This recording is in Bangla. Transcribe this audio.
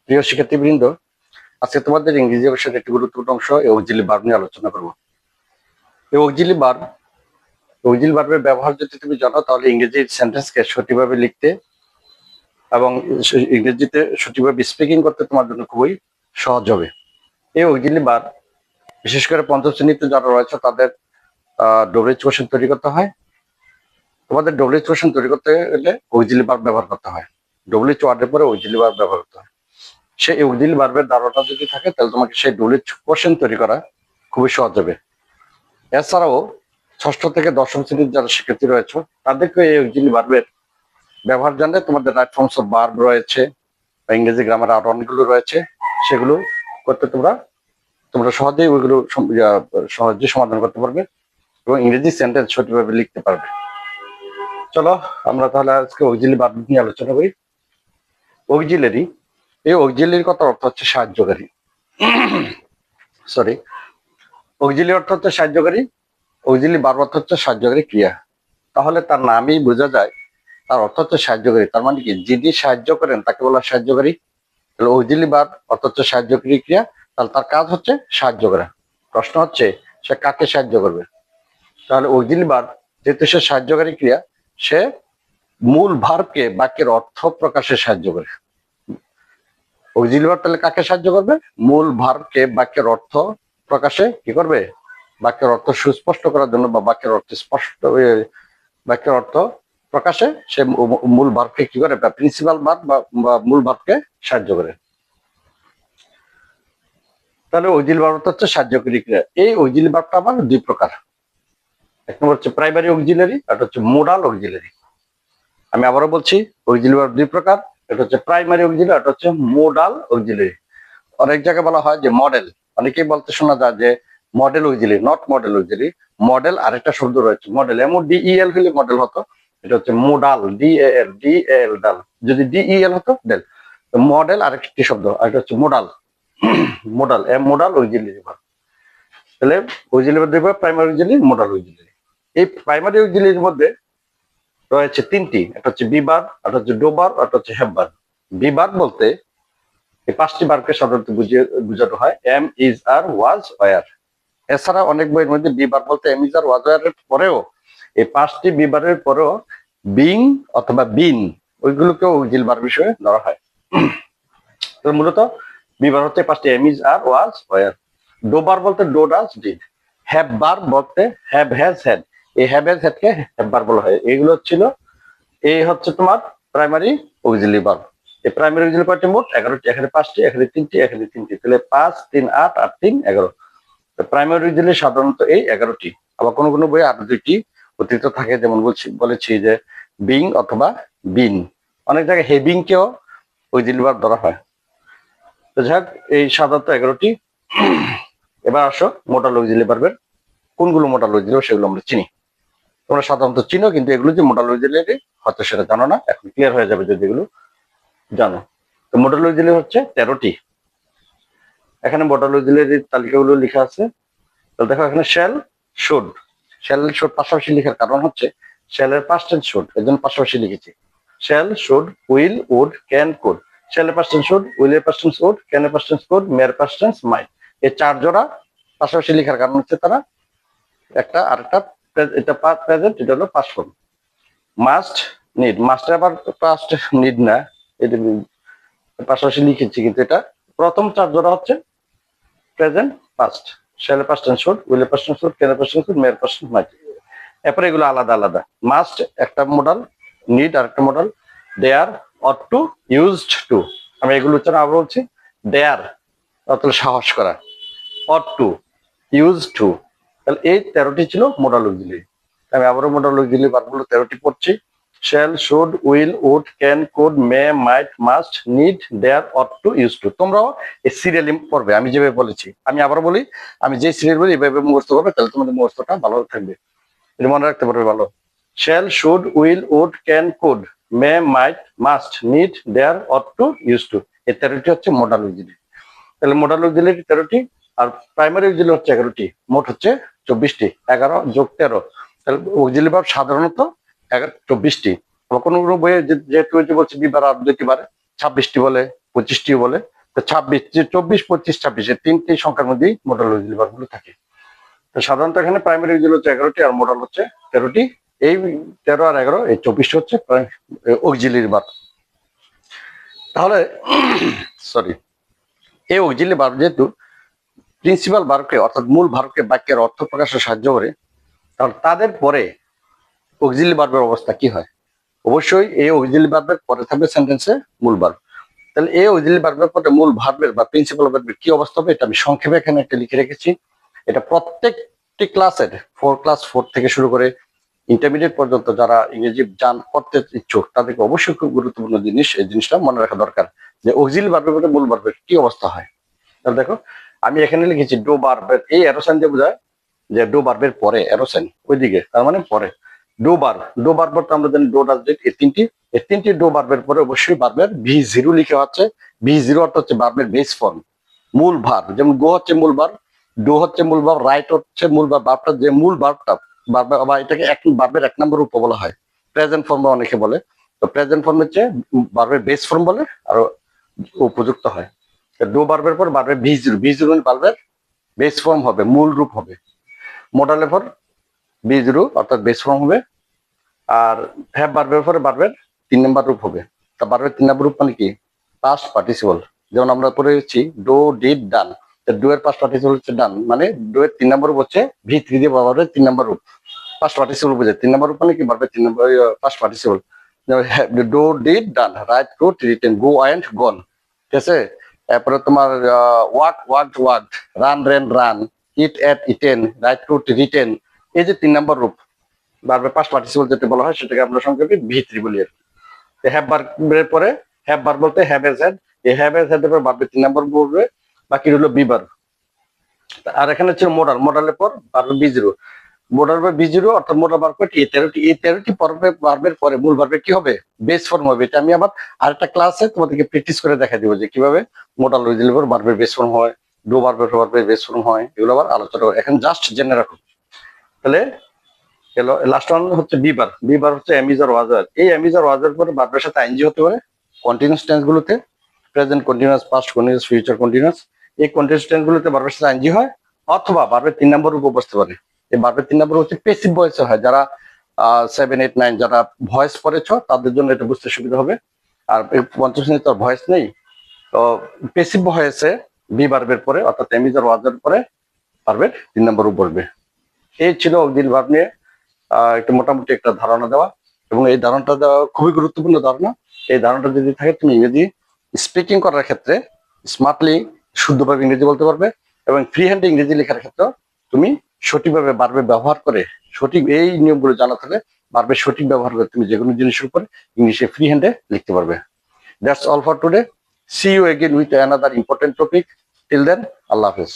প্রিয় শিক্ষার্থীবৃন্দ, আজকে তোমাদের ইংরেজি ভাষার একটি গুরুত্বপূর্ণ অংশ এই অক্সিলারি ভার্ব নিয়ে আলোচনা করব। এই অক্সিলারি ভার্বের ব্যবহার যদি তুমি জানো, তাহলে ইংরেজি সেন্টেন্সকে সঠিকভাবে লিখতে এবং ইংরেজিতে সঠিকভাবে স্পিকিং করতে তোমার জন্য খুবই সহজ হবে। এই অক্সিলারি ভার্ব বিশেষ করে পঞ্চম শ্রেণীতে যারা রয়েছে তাদের ডব্লিউএইচ কোশ্চেন তৈরি করতে হয়। তোমাদের ডব্লিউএইচ কোশ্চেন তৈরি করতে গেলে অক্সিলারি ভার্ব ব্যবহার করতে হয়। ডব্লিউএইচ ওয়ার্ডের পরে অক্সিলারি ভার্ব ব্যবহার করতে হয়। সেই অক্সিলারি ভার্বের ধারণা যদি থাকে, তাহলে তোমাকে সেই ডব্লিউএইচ কোশ্চেন তৈরি করা খুবই সহজ হবে। এছাড়াও ষষ্ঠ থেকে দশম শ্রেণীর যারা শিক্ষার্থী রয়েছে, তাদেরকে এই অক্সিলারি ভার্বের ব্যবহার জানলে তোমাদের রাইট ফর্মস অফ ভার্ব রয়েছে বা ইংরেজি গ্রামার আরো অনেকগুলো রয়েছে, সেগুলো করতে তোমরা সহজেই ওইগুলো সহজে সমাধান করতে পারবে এবং ইংরেজি সেন্টেন্স সঠিকভাবে লিখতে পারবে। চলো আমরা তাহলে আজকে অক্সিলারি ভার্ব নিয়ে আলোচনা করি। অক্সিলারি, এই অক্সিলারির কথা অর্থ হচ্ছে সাহায্যকারী। সরি, অক্সিলারি অর্থ হচ্ছে সাহায্যকারী, অক্সিলারি ভার্ব অর্থ হচ্ছে সাহায্যকারী ক্রিয়া। তাহলে তার নামেই বোঝা যায় তার অর্থ হচ্ছে সাহায্যকারী। তার মানে কি, যিনি সাহায্য করেন তাকে বলা সাহায্যকারী। তাহলে অক্সিলারি ভার্ব অর্থ হচ্ছে সাহায্যকারী ক্রিয়া, তাহলে তার কাজ হচ্ছে সাহায্য করা। প্রশ্ন হচ্ছে সে কাকে সাহায্য করবে। তাহলে অক্সিলারি ভার্ব যেহেতু সে সাহায্যকারী ক্রিয়া, সে মূল ভার্বকে বাক্যের অর্থ প্রকাশে সাহায্য করে। অক্সিলারি ভার্ব তাহলে কাকে সাহায্য করবে? মূল ভার্বকে বাক্যের অর্থ প্রকাশে কি করবে? বাক্যের অর্থ সুস্পষ্ট করার জন্য বা বাক্যের অর্থ প্রকাশে সে মূল ভার্বকে কি করে, বা প্রিন্সিপাল ভার্ব বা মূল ভার্বকে সাহায্য করে। তাহলে অক্সিলারি ভার্ব হচ্ছে সাহায্যকারী ক্রিয়া। এই অক্সিলারি ভার্বটা আবার দুই প্রকার। এক নম্বর হচ্ছে প্রাইমারি অক্সিলারি, এটা হচ্ছে মোডাল অক্সিলারি। আমি আবারও বলছি, অক্সিলারি ভার্ব দুই প্রকার, এটা হচ্ছে প্রাইমারি অক্সিলারি, এটা হচ্ছে মোডাল অক্সিলারি। অনেক জায়গায় বলা হয় যে মডেল, অনেকেই বলতে শোনা যায় যে modal auxiliary, not modal auxiliary. Model আরেকটা শব্দ রয়েছে, মডেল MODEL হলে মডেল হতো, এটা হচ্ছে মোডাল DAL ডাল। যদি DEL হতো ডেল। মডেল আরেকটি শব্দ, আর এটা হচ্ছে মোডাল। Modal auxiliary verb. তাহলে অক্সিলারি ভার্ব দুই প্রকার, প্রাইমারি অক্সিলারি, মোডাল অক্সিলারি। এই প্রাইমারি অক্সিলারির মধ্যে রয়েছে তিনটি, একটা হচ্ছে বি ভার্ব, একটা হচ্ছে ডু ভার্ব, একটা হচ্ছে হ্যাভ ভার্ব। বি ভার্ব বলতে এই পাঁচটি ভার্বকে সাধারণত বুঝানো হয় am, is, are, was, were. এছাড়া অনেক বইয়ের মধ্যে বি ভার্ব বলতে am, is, are, was, were এর পরেও, এই পাঁচটি বি ভার্বের পরেও বিং অথবা বিন, ওইগুলোকেও অক্সিলারি ভার্ব হিসেবে ধরা হয়। তো মূলত বি ভার্ব হচ্ছে পাঁচটি, am, is, are, was, were. Do verb বলতে do, does, did. Have verb বলতে হ্যাভ, হ্যাজ, হ্যাড। এই হ্যাভ, হ্যাজ, হ্যাড কে হ্যাভ ভার্ব বলা হয়। এইগুলো এই হচ্ছে তোমার প্রাইমারি অক্সিলারি ভার্ব। এই প্রাইমারি অক্সিলারি ভার্ব মোট 11টি, এখানে 5টি, এখানে 3টি, এখানে 3টি। তাহলে 5, 3, 8, 8, 3, 11। প্রাইমারি অক্সিলারি সাধারণত এই 11টি। আবার কোনো কোনো বইয়ে আরো 2টি অতিরিক্ত থাকে, যেমন বলেছি যে বিং অথবা বিন। অনেক জায়গায় হেভিং কেও অক্সিলারি ভার্ব ধরা হয়। তো যাক, এই সাধারণত 11টি। এবার আসো মোডাল অক্সিলারি ভার্বের কোনগুলো মোডাল অক্সিলারি সেগুলো আমরা চিনি। তোমরা সাধারণত চিনো, কিন্তু এগুলো যে মোডাল অক্সিলারি হয়তো সেটা জানো না, এখন ক্লিয়ার হয়ে যাবে যদি এগুলো জানো। তো মোডাল অক্সিলারি হচ্ছে 13টি। এখানে মোডাল অক্সিলারির তালিকাগুলো লেখা আছে। তাহলে দেখো এখানে শ্যাল, শুড। শ্যাল, শুড পাশাপাশি লেখার কারণ হচ্ছে শ্যালের পাস্ট টেন্স শুড, এর জন্য পাশাপাশি লিখেছি। Shall, should, will, would, can, could. শ্যালের পাস্ট টেন্স শুড, উইলের পাস্ট টেন্স উড, ক্যানের পাস্ট টেন্স কুড, মেয়ের পাস্ট টেন্স মাইট। এই 4 জোড়া পাশাপাশি লেখার কারণ হচ্ছে তারা একটা আরেকটা, এটা প্রেজেন্ট, এটা হলো পাস্ট ফর্ম। Must, need. মাস্টের আবার পাস্ট নিড না, এটা পাশাপাশি লিখেছি, কিন্তু এটা প্রথম 4 জোড়া হচ্ছে প্রেজেন্ট পাস্ট। শ্যালের পাস্ট টেন্স শুড, উইলের পাস্ট টেন্স শুড, ক্যানের পাস্ট টেন্স শুড, মেয়ের পাস্ট টেন্স মাইট। এরপরে এগুলো আলাদা আলাদা। মাস্ট একটা মডাল, নিড আরেকটা modal, dare, ought to, used to. আমি এগুলো উচ্চারণ আবার বলছি। দেয়ার অর্থাৎ সাহস করা, অট টু, ইউজ টু। তাহলে এই 13টি ছিল মোডাল অক্সিলারি। আমি আবারও মোডাল অক্সিলারি ভার্বগুলো 13টি পড়ছি। Shall, should, will, would, can, could, may, might, must, need, dare, ought to, use to. তোমরাও এই সিরিয়ালি পড়বে আমি যেভাবে বলেছি। আমি আবার বলি, আমি যে সিরিয়াল বলি এভাবে মুখস্থ করবে, তাহলে তোমাদের মুখস্থটা ভালো থাকবে, এটা মনে রাখতে পারবে ভালো। Shall, should, will, would, can, could, may, might, must, need, dare, ought to, use to. এই 13টি হচ্ছে মোডাল অক্সিলারি। তাহলে মোডাল অক্সিলারি 13টি, আর প্রাইমারি অক্সিলারি হচ্ছে 11টি। মোট হচ্ছে 24টি। 11 যোগ 13, তাহলে অক্সিলারি ভার্ব সাধারণত 24টি। আবার কোনো কোনো বইয়ে যেহেতু বলছে বিবার আর 2টি বারে, 26টি বলে, 25টি বলে। 26, 24, 25, 26 এই তিনটি সংখ্যার মধ্যেই মোডাল অক্সিলারি ভার্ব গুলো থাকে। তো সাধারণত এখানে প্রাইমারি অক্সিলারি হচ্ছে 11টি আর মোডাল হচ্ছে 13টি। এই 13 আর 11 এই 24 হচ্ছে অক্সিলারি ভার্ব। তাহলে সরি, এই অক্সিলারি ভার্ব যেহেতু প্রিন্সিপাল ভার্বকে অর্থাৎ মূল ভার্বকে বাক্যের অর্থ প্রকাশে সাহায্য করে, তাহলে তাদের পরে অক্সিলারি ভার্বের অবস্থা কি হয়? অবশ্যই এই অক্সিলারি ভার্বের পরে থাকবে সেন্টেন্সে মূল ভার্ব। তাহলে এই অক্সিলারি ভার্বের পরে মূল ভার্বের বা প্রিন্সিপাল ভার্বের কি অবস্থা হবে এটা আমি সংক্ষেপে এখানে একটা লিখে রেখেছি। এটা প্রত্যেকটি ক্লাসের ক্লাস 4 থেকে শুরু করে ইন্টারমিডিয়েট পর্যন্ত যারা ইংরেজি পড়তে ইচ্ছুক তাদেরকে অবশ্যই খুব গুরুত্বপূর্ণ জিনিস, এই জিনিসটা মনে রাখা দরকার যে অক্সিলারি ভার্বের পরে মূল ভার্বের কি অবস্থা হয়। তাহলে দেখো আমি এখানে লিখেছি ডো ভার্বের, এই অ্যারোসাইন দিয়ে বোঝায় যে ডো ভার্বের পরে অ্যারোসাইন ওইদিকে, তার মানে পরে ডো ভার্ব তো আমরা জানি ডো ডাজ ডিড, এই তিনটি ডো ভার্বের পরে অবশ্যই ভার্বের V0 লিখে হচ্ছে। V0 অর্থ হচ্ছে ভার্বের বেস ফর্ম, মূল ভার্ব। যেমন গো হচ্ছে মূল ভার্ব, ডো হচ্ছে মূল ভার্ব, রাইট হচ্ছে মূল ভার্ব। ভার্বটা যে মূল ভার্বটা বা এটাকে ভার্বের 1 নম্বর রূপ বলা হয়, প্রেজেন্ট ফর্ম অনেকে বলে। তো প্রেজেন্ট ফর্ম হচ্ছে ভার্বের বেস ফর্ম বলে আর উপযুক্ত হয়। ডো ভার্বের পর ভার্বের V0 ভার্বের বেস ফর্ম হবে, মূল রূপ হবে। মোডালের পর V0 অর্থাৎ বেস ফর্ম হবে। আর হ্যাভ ভার্বের পরে ভার্বের 3 নম্বর রূপ হবে। তা ভার্বের 3 নম্বর রূপ মানে কি? Past participle. যেমন আমরা পড়েছি ডো ডিড ডান, ডো এর পাস্ট পার্টিসিপল হচ্ছে ডান, মানে ডো এর 3 নম্বর রূপ হচ্ছে V3 দিয়ে ভার্বের 3 নম্বর রূপ পাস্ট পার্টিসিপল বোঝায়। 3 নম্বর রূপ মানে কি? ভার্বের 3 নম্বর past participle. Do did done, write wrote written, go and gone, ঠিক আছে। তারপরে তোমার walk, run run, eat ate eaten, write wrote written, এই যে 3 নম্বর রূপ ভার্বের পাস্ট পার্টিসিপল যেটা বলা হয় সেটাকে আমরা সংক্ষেপে V3 বলি। হ্যাভ ভার্বের পরে হ্যাভ ভার্ব বলতে হ্যাভ এজ হ্যাড, এই হ্যাভ এজ হ্যাড এর পর ভার্বের 3 নম্বর বলবে, বাকি হলো বি ভার্ব। আর এখানে হচ্ছে মোডালের পর ভার্বের V0, মোডাল ভার্ব V0 অর্থাৎ মোডাল ভার্ব এই 13টি ভার্বের পরে মূল ভার্বের কি হবে? বেস ফর্ম হবে। এটা আমি আবার আরেকটা ক্লাসে তোমাদেরকে প্র্যাকটিস করে দেখা দিব যে কিভাবে মোডাল ভার্বের বেস ফর্ম হয়, ডো ভার্বের বেস ফর্ম হয়, এগুলো আবার আলোচনা করব। এখন জাস্ট জেনে রাখো। তাহলে লাস্ট ওয়ান হচ্ছে বি ভার্ব হচ্ছে এম ইজ আর ওয়াজ আর। এই এম ইজ আর ওয়াজ এর পরে ভার্বের সাথে আইএনজি হতে পারে কন্টিনিউয়াস টেন্স গুলোতে, present continuous, past continuous, future continuous. এই কন্টিনিউয়াস টেন্স গুলোতে ভার্বের সাথে আইএনজি হয়, অথবা ভার্বের 3 নম্বর রূপ বসতে পারে। এই ভার্বের 3 নম্বর হচ্ছে প্যাসিভ ভয়েসে হয়। যারা 7, 8, 9 যারা ভয়েস পড়েছ তাদের জন্য এটা বুঝতে সুবিধা হবে। আর পঞ্চম শ্রেণীতে তো ভয়েস নেই, তো প্যাসিভ ভয়েসে বি ভার্বের পরে অর্থাৎ এম ইজ আর ওয়াজ এর পরে ভার্বের 3 নম্বর রূপ বসবে। এই ছিল অক্সিলারি ভার্ব নিয়ে একটা মোটামুটি একটা ধারণা দেওয়া, এবং এই ধারণাটা দেওয়া খুবই গুরুত্বপূর্ণ ধারণা। এই ধারণাটা যদি থাকে তুমি ইংরেজি স্পিকিং করার ক্ষেত্রে স্মার্টলি শুদ্ধভাবে ইংরেজি বলতে পারবে, এবং ফ্রি হ্যান্ডে ইংরেজি লেখার ক্ষেত্রে তুমি সঠিকভাবে ভার্বের ব্যবহার করে, সঠিক এই নিয়মগুলো জানা থাকলে ভার্বের সঠিক ব্যবহার করে তুমি যে কোনো জিনিসের উপরে ইংলিশে ফ্রি হ্যান্ডে লিখতে পারবে। That's all for today. See you again with another important topic. Till then, আল্লাহ হাফেজ।